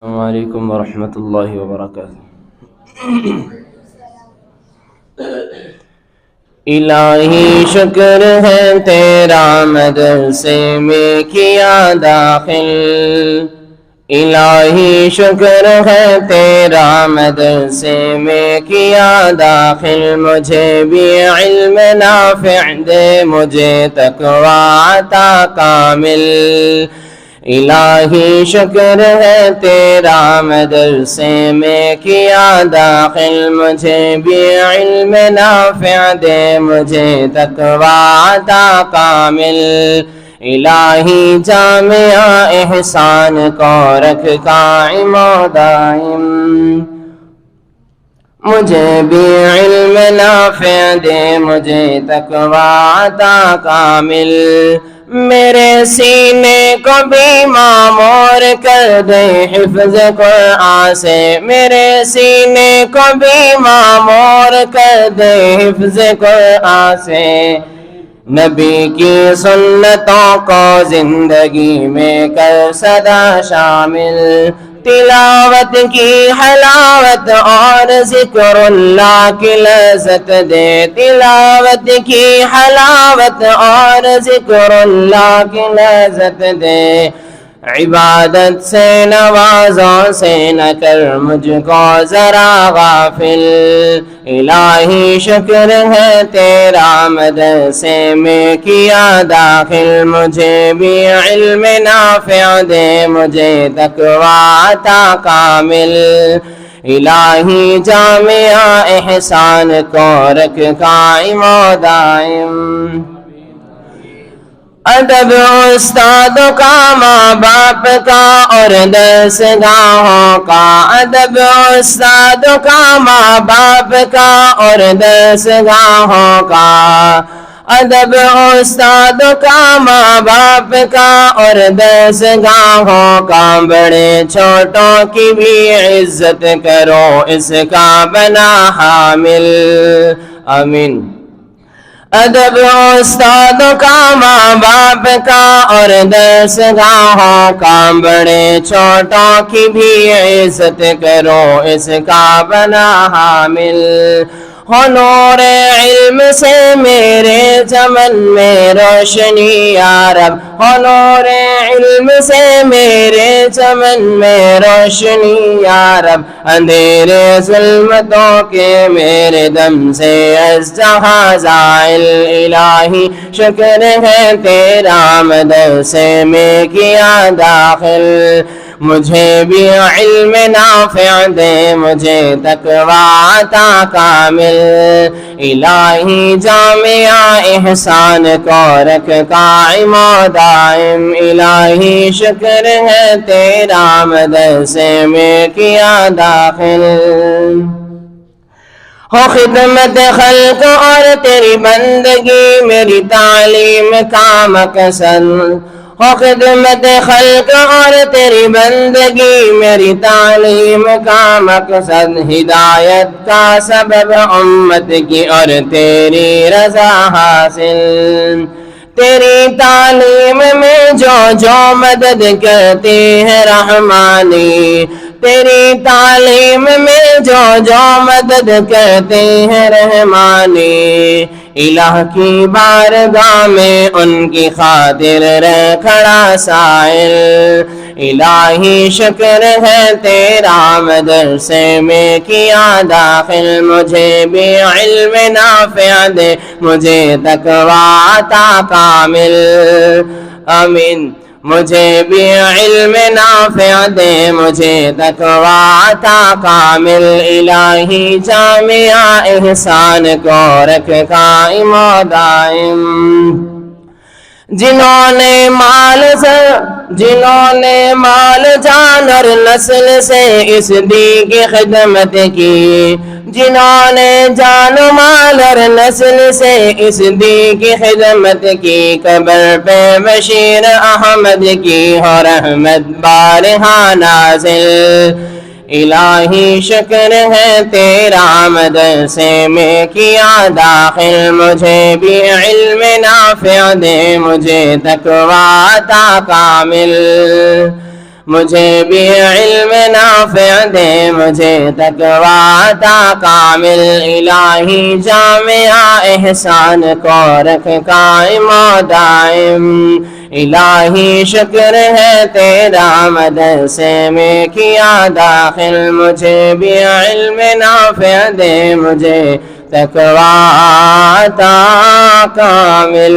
السلام علیکم ورحمۃ اللہ وبرکاتہ۔ الہی شکر ہے تیرا مدرسے میں کیا داخل، الہی شکر ہے تیرا مدرسے میں کیا داخل، مجھے بھی علم نافع دے مجھے تقوی عطا کامل، الہی شکر ہے تیرا مدرسے میں کیا داخل، مجھے بھی علم نافع دے مجھے تقوی عطا کامل، الہی جامعہ احسان کو رکھ قائم و دائم، مجھے بھی علم نافع دے مجھے تقوی عطا کامل، میرے سینے کو بھی معمور کر دے حفظ قرآن سے، میرے سینے کو بھی معمور کر دے حفظ قرآن سے، نبی کی سنتوں کو زندگی میں کر سدا شامل، تلاوت کی حلاوت اور ذکر اللہ کی لذت دے، تلاوت کی حلاوت اور ذکر اللہ کی لذت دے، عبادت سے نوازوں سے نہ کر مجھ کو ذرا غافل، الہی شکر ہے تیرا مدرسے میں کیا داخل، مجھے بھی علم نافع دے مجھے تقوی عطا کامل، الہی جامعہ احسان کو رکھ قائم و دائم، ادب استادوں کا ماں باپ کا اور درس گاہوں کا، ادب استادوں کا ماں باپ کا اور درس گاہوں کا، ادب استادوں کا ماں باپ کا اور درس گاہوں کا، بڑے چھوٹوں کی بھی عزت کرو اس کا بنا حامل، آمین، ادب استادوں کا ماں باپ کا اور درس گاہوں کا، بڑے چھوٹوں کی بھی عزت کرو اس کا بنا حامل، ہو نور علم سے میرے چمن میں روشنی یا رب، ہو نور علم سے میرے چمن میں روشنی یا رب، اندھیرے ظلمتوں کے میرے دم سے از جہاں زائل، الہی شکر ہے تیرا مدرسے میں کیا داخل، مجھے بھی علم نافع دے مجھے تقوی عطا کامل، الہی جامعہ احسان کو رکھ قائم و دائم، الہی شکر ہے تیرا مدرسے میں کیا داخل، ہو خدمت خلق اور تیری بندگی میری تعلیم کا مقصد، ہو خدمت خلق اور تیری بندگی میری تعلیم کا مقصد، ہدایت کا سبب امت کی اور تیری رضا حاصل، تیری تعلیم میں جو مدد کرتی ہے رحمانی، تیری تعلیم میں جو مدد کرتے ہیں رحمانی، الہ کی بارگاہ میں ان کی خاطر رہ کھڑا سائل، الہی شکر ہے تیرا مدرسے میں کیا داخل، مجھے بھی علم نافع دے مجھے تقوی عطا کامل، آمین، مجھے بھی علم نافع دے مجھے تقوی عطا کامل، الہی جامعہ احسان کو رکھ قائم و دائم، جنہوں نے مال جان اور نسل سے اس دین کی خدمت کی، جنہوں نے جان و مال اور نسل سے اس دین کی خدمت کی، قبر پہ بشیر احمد کی ہو رحمت بارہا نازل، الہی شکر ہے تیرا مدرسے میں کیا داخل، مجھے بھی علم نافع دے مجھے تقوی عطا کامل، مجھے بھی علم نافع دے مجھے تقوی عطا کامل الہی جامعہ احسان کو رکھ قائم و دائم الہی شکر ہے تیرا مدرسے میں کیا داخل مجھے بھی علم نافع دے مجھے تقوی عطا کامل